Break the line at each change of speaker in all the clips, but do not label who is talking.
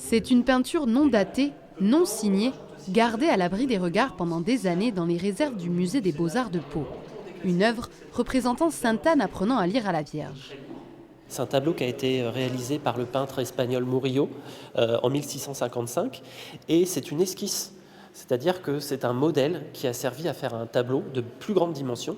C'est une peinture non datée, non signée, gardée à l'abri des regards pendant des années dans les réserves du musée des Beaux-Arts de Pau. Une œuvre représentant Sainte Anne apprenant à lire à la Vierge.
C'est un tableau qui a été réalisé par le peintre espagnol Murillo en 1655 et c'est une esquisse. C'est-à-dire que c'est un modèle qui a servi à faire un tableau de plus grande dimension,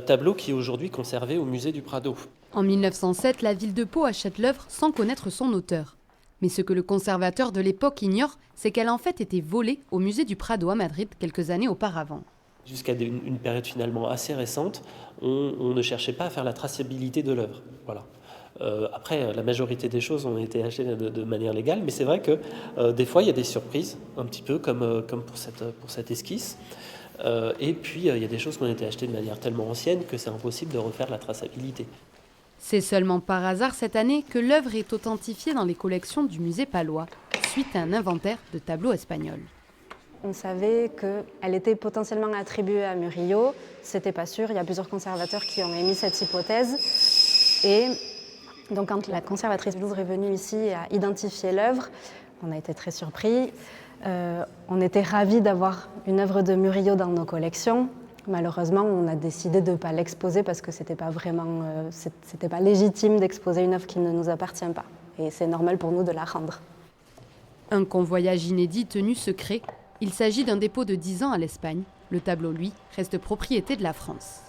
tableau qui est aujourd'hui conservé au musée du Prado.
En 1907, la ville de Pau achète l'œuvre sans connaître son auteur. Mais ce que le conservateur de l'époque ignore, c'est qu'elle a en fait été volée au musée du Prado à Madrid quelques années auparavant.
Jusqu'à une période finalement assez récente, on ne cherchait pas à faire la traçabilité de l'œuvre. Voilà. Après, la majorité des choses ont été achetées de manière légale, mais c'est vrai que des fois, il y a des surprises, un petit peu comme pour cette esquisse. Et puis, il y a des choses qui ont été achetées de manière tellement ancienne que c'est impossible de refaire la traçabilité.
C'est seulement par hasard cette année que l'œuvre est authentifiée dans les collections du musée palois, suite à un inventaire de tableaux espagnols.
On savait qu'elle était potentiellement attribuée à Murillo, c'était pas sûr, il y a plusieurs conservateurs qui ont émis cette hypothèse. Et donc quand la conservatrice du Louvre est venue ici et a identifié l'œuvre, on a été très surpris. On était ravis d'avoir une œuvre de Murillo dans nos collections. Malheureusement, on a décidé de ne pas l'exposer parce que c'était pas légitime d'exposer une œuvre qui ne nous appartient pas. Et c'est normal pour nous de la rendre.
Un convoyage inédit tenu secret. Il s'agit d'un dépôt de 10 ans à l'Espagne. Le tableau, lui, reste propriété de la France.